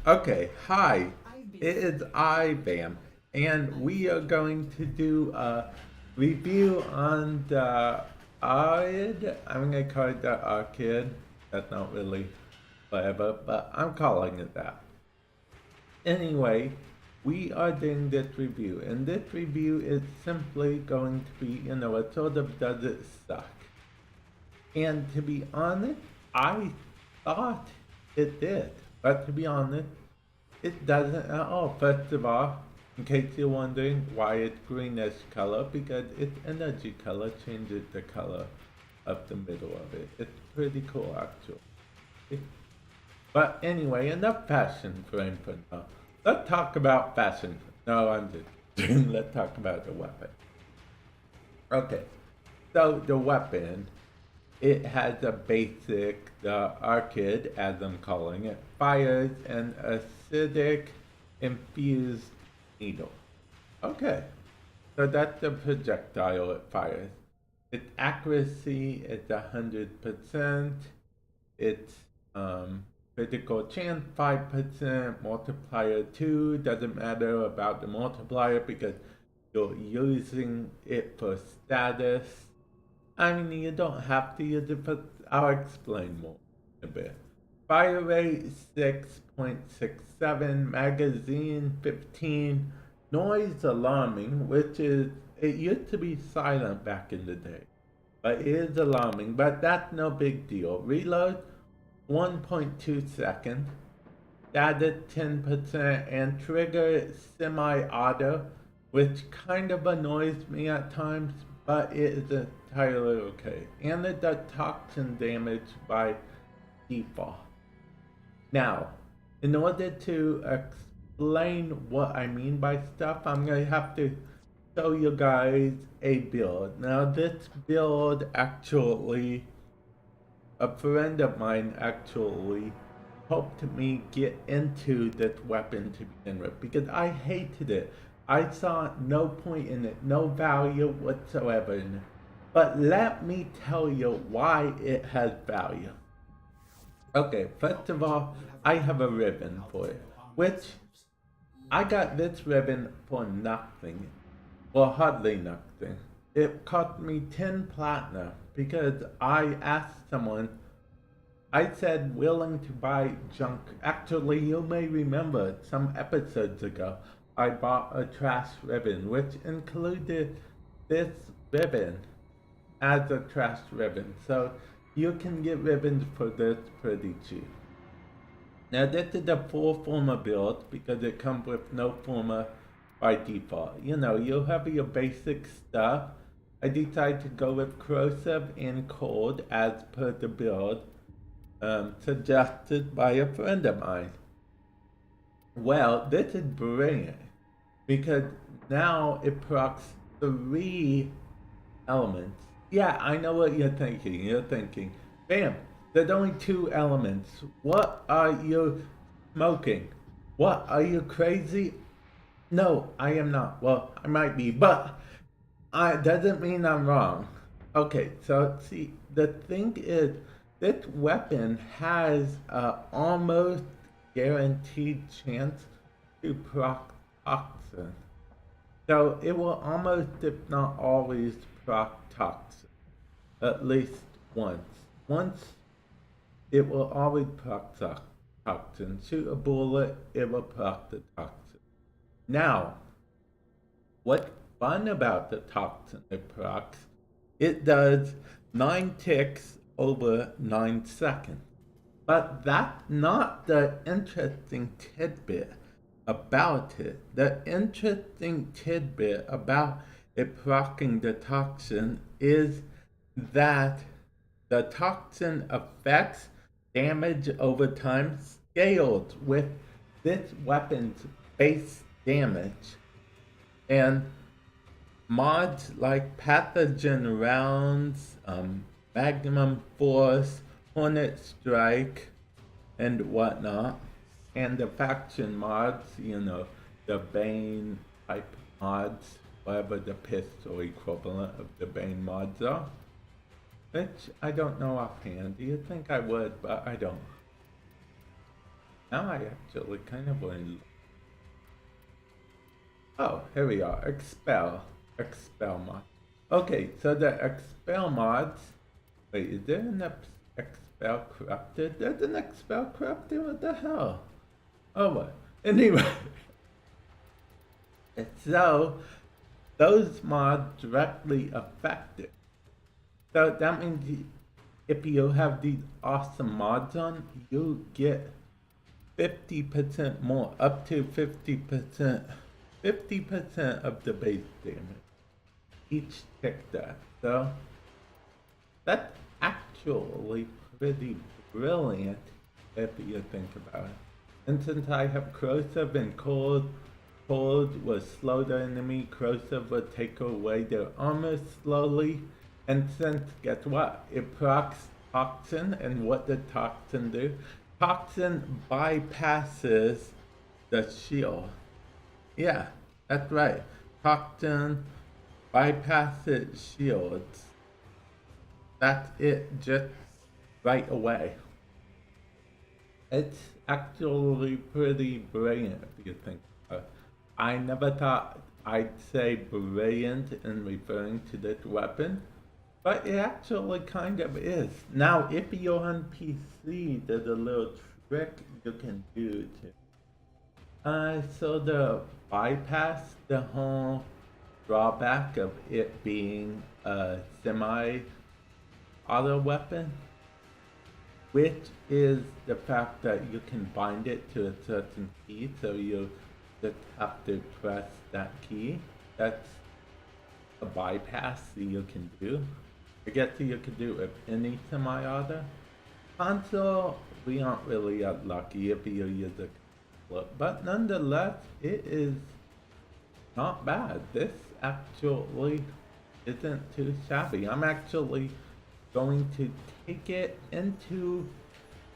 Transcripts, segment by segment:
Okay, hi. It is I, Bam, and we are going to do a review on the Acrid. I'm gonna call it the Acrid. That's not really clever, but I'm calling it that. Anyway, we are doing this review, and this review is simply going to be, it sort of does it suck. And to be honest, I thought it did, but to be honest, it doesn't at all. First of all, in case you're wondering why it's greenish color, because its energy color changes the color of the middle of it. It's pretty cool actually. But anyway, enough fashion frame for now. Let's talk about fashion. No, I'm just kidding. Let's talk about the weapon. Okay, so the weapon, it has a basic, the Acrid, as I'm calling it, fires an acidic infused needle. Okay, so that's the projectile it fires. Its accuracy is 100%. Its critical chance 5%. Multiplier 2 doesn't matter about the multiplier because you're using it for status. I mean, you don't have to use it, but I'll explain more in a bit. Fire rate 6.67, magazine 15, noise alarming, which is, it used to be silent back in the day, but it is alarming, but that's no big deal. Reload 1.2 seconds, status 10%, and trigger semi-auto, which kind of annoys me at times, but it is entirely okay. And it does toxin damage by default. Now, in order to explain what I mean by stuff, I'm going to have to show you guys a build. Now, this build actually, a friend of mine actually helped me get into this weapon to begin with because I hated it. I saw no point in it, no value whatsoever in it. But let me tell you why it has value. Okay, first of all, I have a ribbon for it, which I got this ribbon for nothing. Well, hardly nothing. It cost me 10 platinum because I asked someone, I said willing to buy junk. Actually, you may remember some episodes ago, I bought a trash ribbon, which included this ribbon as a trash ribbon. So you can get ribbons for this pretty cheap. Now this is a full forma build because it comes with no forma by default. You'll have your basic stuff. I decided to go with corrosive and cold as per the build suggested by a friend of mine. Well, this is brilliant because now it procs 3 elements. Yeah, I know what you're thinking. You're thinking, bam, there's only 2 elements. What are you smoking? What, are you crazy? No, I am not. Well, I might be, but I doesn't mean I'm wrong. Okay, so see, the thing is, this weapon has a almost guaranteed chance to proc toxin. So it will almost, if not always, proc toxin. At least once. Once it will always proc toxin. Shoot a bullet, it will proc the toxin. Now, what's fun about the toxin it procs, it does 9 ticks over 9 seconds. But that's not the interesting tidbit about it. The interesting tidbit about it proccing the toxin is that the toxin affects damage over time scales with this weapon's base damage. And mods like pathogen rounds, magnum force, hornet strike, and whatnot, and the faction mods, the Bane type mods, whatever the pistol equivalent of the Bane mods are, which I don't know offhand. You think I would, but I don't. Now I actually kind of want to... Oh, here we are. Expel. Expel mod. Okay, so the expel mods... Wait, is there an expel corrupted? There's an expel corrupted? What the hell? Oh, what? Anyway. So, those mods directly affect it. So that means if you have these awesome mods on, you get 50% more, up to 50%, 50% of the base damage. Each tick that. So that's actually pretty brilliant if you think about it. And since I have corrosive and cold will slow the enemy, corrosive will take away their armor slowly. And since, guess what? It procs toxin, and what did toxin do? Toxin bypasses the shield. Yeah, that's right. Toxin bypasses shields. That's it, just right away. It's actually pretty brilliant if you think about it. I never thought I'd say brilliant in referring to this weapon, but it actually kind of is. Now, if you're on PC, there's a little trick you can do to sort of bypass the whole drawback of it being a semi-auto weapon, which is the fact that you can bind it to a certain key, so you just have to press that key. That's a bypass that you can do. I guess you can do it with any semi-auto. Console, we aren't really that lucky if you use a console, but nonetheless, it is not bad. This actually isn't too shabby. I'm actually going to take it into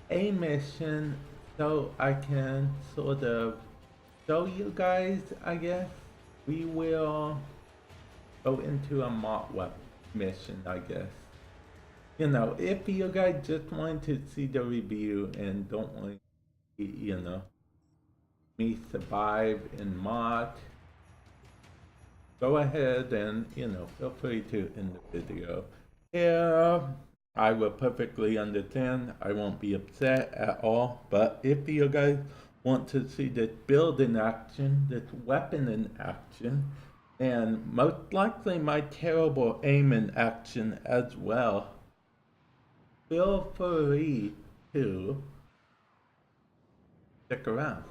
a mission so I can sort of show you guys, I guess. We will go into a mock web mission, I guess. You know, if you guys just want to see the review and don't want to, you know, me survive in mod, go ahead and, you know, feel free to end the video. Yeah, I will perfectly understand. I won't be upset at all. But if you guys want to see this build in action, this weapon in action, and most likely my terrible aim in action as well, feel free to stick around.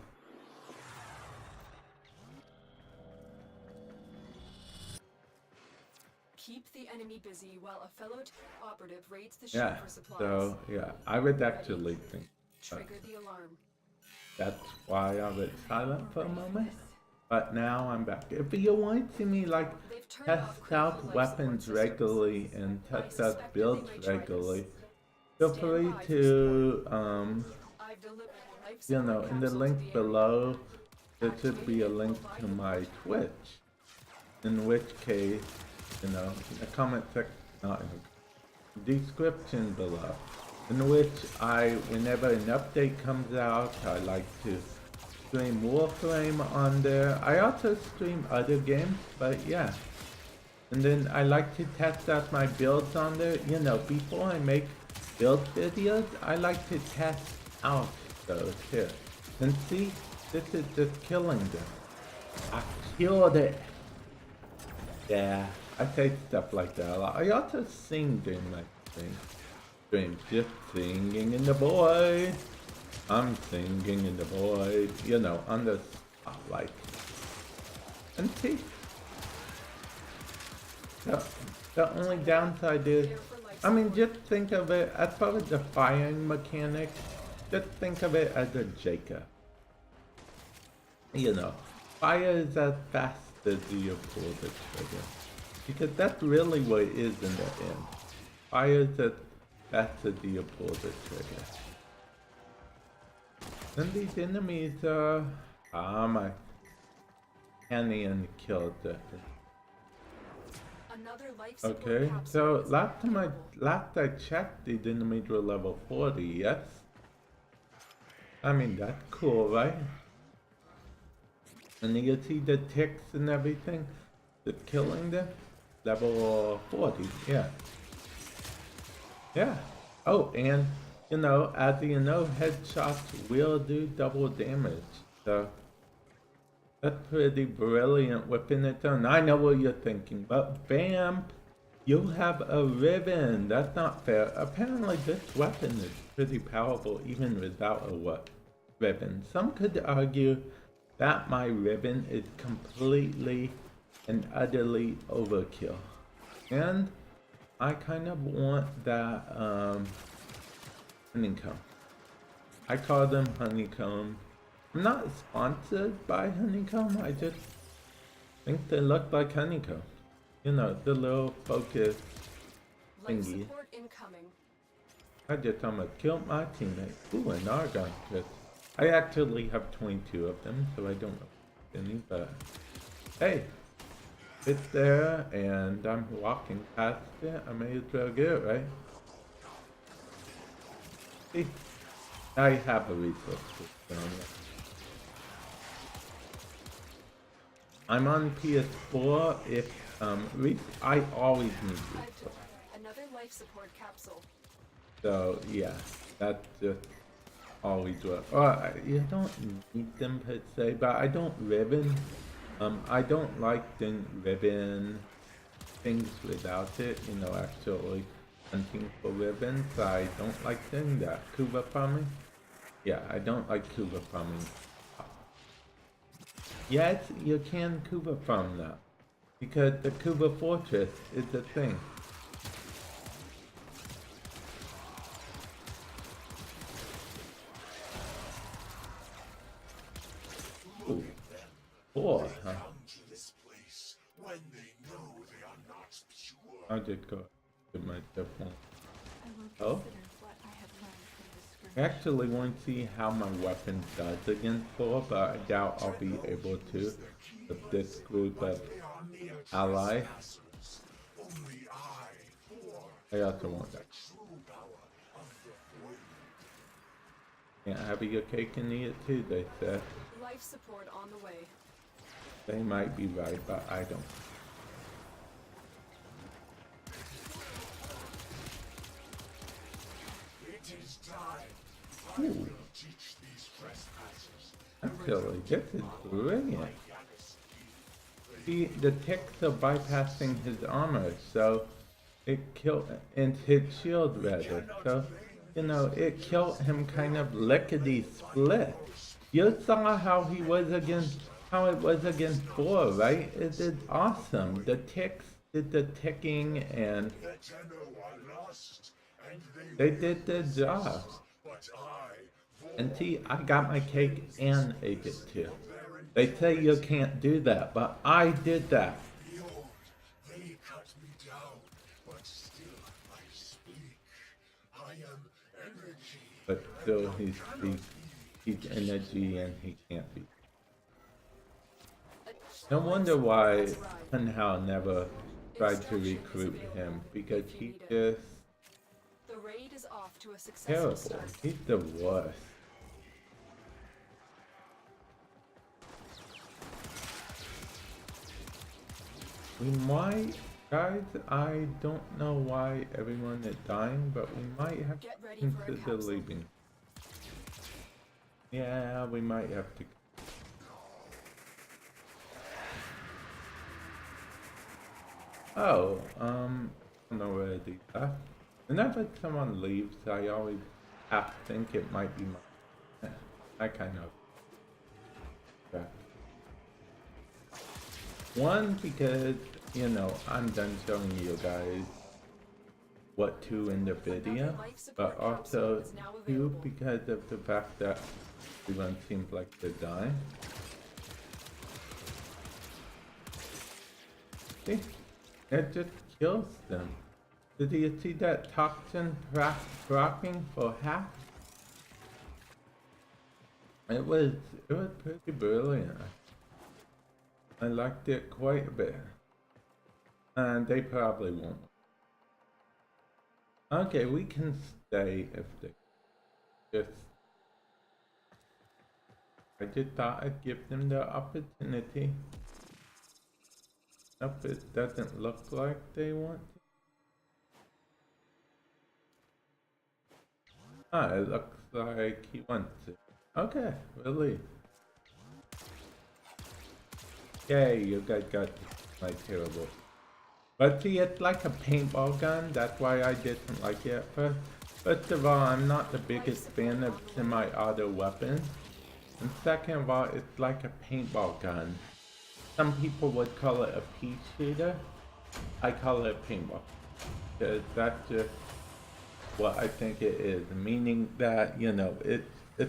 Keep the enemy busy while a fellow operative raids the ship for supplies. So yeah, I would actually think trigger the alarm. That's why I was silent for a moment. But now I'm back. If you want to see me like test out weapons regularly and test out builds regularly, feel free to you know, in the link below there should be a link to my Twitch. In which case, you know, in the comment section, not in the description below, in which whenever an update comes out, I like to stream Warframe on there. I also stream other games, but yeah. And then I like to test out my builds on there. You know, before I make build videos, I like to test out those here. And see, this is just killing them. I killed it. Yeah, I say stuff like that a lot. I also sing during my stream, just singing in the void. I'm singing in the void, you know, on the spotlight. And see, the only downside is, I mean, just think of it, as far as the firing mechanic, just think of it as a Jacob. You know, fire is as fast as you pull the trigger. Because that's really what it is in the end. Fire is as fast as you pull the trigger. And these enemies are... Ah, my Canyon killed the... Okay, so last I checked, the enemies were level 40, yes? I mean, that's cool, right? And you see the ticks and everything that's killing them? Level 40, yeah. Yeah. Oh, and, you know, as you know, headshots will do double damage. So, that's pretty brilliant within its own. I know what you're thinking, but bam, you have a ribbon. That's not fair. Apparently, this weapon is pretty powerful even without a ribbon. Some could argue that my ribbon is completely and utterly overkill. And I kind of want that honeycomb. I call them honeycomb. I'm not sponsored by honeycomb, I just think they look like honeycomb. You know, the little focus thingy. I just almost killed my teammate. Ooh, an argon crit. I actually have 22 of them, so I don't know any, but hey, it's there and I'm walking past it. I may as well get it, right? See, I have a resource system. I'm on PS4. If I always need resources. Another life support capsule. So yeah, that's just always what. Well, you don't need them per se, but I don't ribbon. I don't like doing ribbon things without it. You know, actually hunting for ribbons. I don't like doing that. Cuba farming. Yeah, I don't like Cuba farming. Yes, you can Cuba farm now, because the Cuba Fortress is a thing. Ooh. Four, huh? I'll just go to my phone. Oh? I actually want to see how my weapon does against 4, but I doubt I'll be able to with this group of allies. I also want that. Can't have your cake and eat it too, they said. Life support on the way. They might be right, but I don't. Ooh. Actually, this is brilliant. See, the ticks are bypassing his armor, so it killed, and his shield rather, so, you know, it killed him kind of lickety-split. You saw how he was against, how it was against 4, right? It did awesome. The ticks did the ticking, and they did their job. And see, I got my cake and ate it too. They say you can't do that, but I did that. They cut me down, but still I speak. I am energy. But still he's energy and he can't be. No wonder why Hunhao never tried to recruit him, because he just terrible. He's the worst. We might, guys, I don't know why everyone is dying, but we might have to consider leaving. Yeah, we might have to. Oh, I don't know where these are. Whenever someone leaves, I always have to think it might be my. I kind of. Yeah. One, because, you know, I'm done showing you guys what to in the video, but also 2, because of the fact that everyone seems like they're dying. See? It just kills them. Did you see that toxin proccing for half? It was pretty brilliant. I liked it quite a bit. And they probably won't. Okay, we can stay if they just I just thought I'd give them the opportunity. Nope, it doesn't look like they want to. Ah, it looks like he wants to. Okay, really. Yay, you guys got my terrible. But see, it's like a paintball gun, that's why I didn't like it at first. First of all, I'm not the biggest fan of semi-auto weapons. And second of all, it's like a paintball gun. Some people would call it a pea shooter. I call it a paintball. Because that's just what I think it is. Meaning that, you know, it's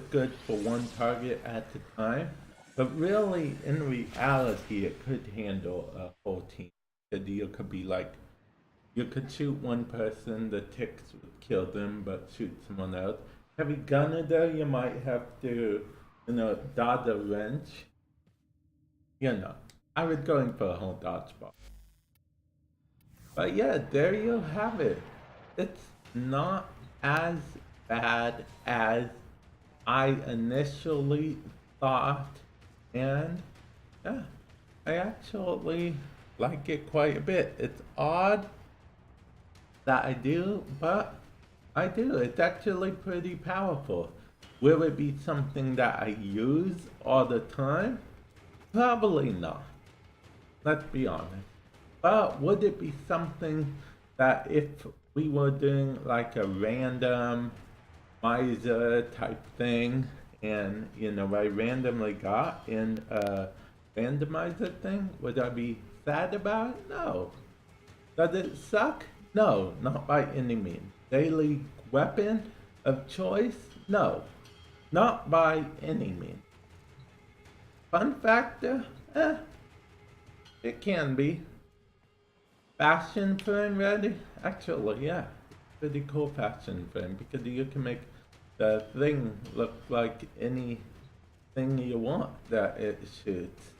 good for one target at a time. But really, in reality, it could handle a whole team. The deal could be like, you could shoot one person, the ticks would kill them, but shoot someone else. Heavy gunner though, you might have to, you know, dodge a wrench. You know, I was going for a whole dodgeball. But yeah, there you have it. It's not as bad as I initially thought. And yeah, I actually like it quite a bit. It's odd that I do, but I do. It's actually pretty powerful. Will it be something that I use all the time? Probably not. Let's be honest. But would it be something that if we were doing like a random miser type thing, and you know I randomly got in a randomizer thing, would I be sad about it? No. Does it suck? No, not by any means. Daily weapon of choice? No, not by any means. Fun factor? It can be. Fashion frame ready? Actually, yeah. Pretty cool fashion frame because you can make the thing look like anything you want that it shoots.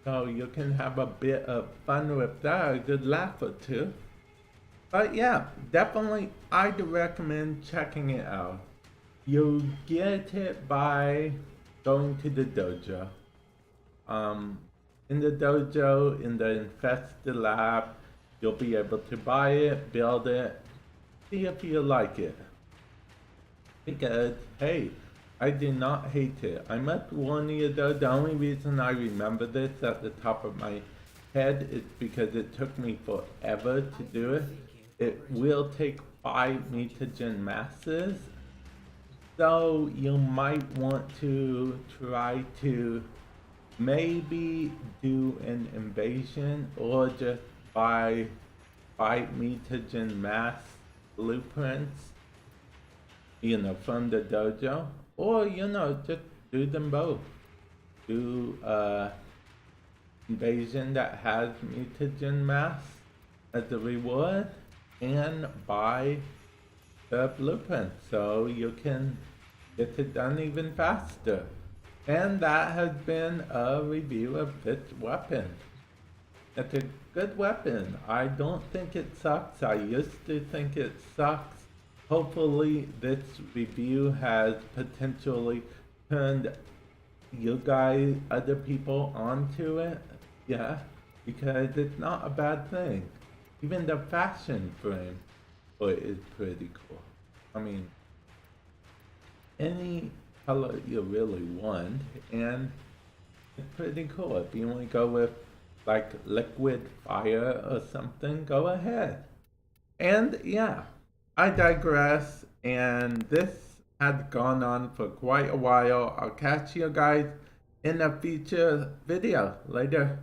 So you can have a bit of fun with that, a good laugh or two. But yeah, definitely I'd recommend checking it out. You get it by going to the dojo. In the dojo, in the infested lab, you'll be able to buy it, build it, see if you like it. Because, hey, I do not hate it. I must warn you though, the only reason I remember this at the top of my head is because it took me forever to do it. It will take 5 mutagen masses, so you might want to try to maybe do an invasion or just buy 5 mutagen mass blueprints, you know, from the dojo, or you know, just do them both. Do invasion that has mutagen mass as a reward, and buy the blueprint so you can get it done even faster. And that has been a review of this weapon. It's a good weapon. I don't think it sucks. I used to think it sucks. Hopefully this review has potentially turned you guys, other people onto it. Yeah, because it's not a bad thing. Even the fashion frame is pretty cool. I mean, any color you really want, and it's pretty cool. If you want to go with like liquid fire or something, go ahead. And yeah, I digress, and this has gone on for quite a while. I'll catch you guys in a future video later.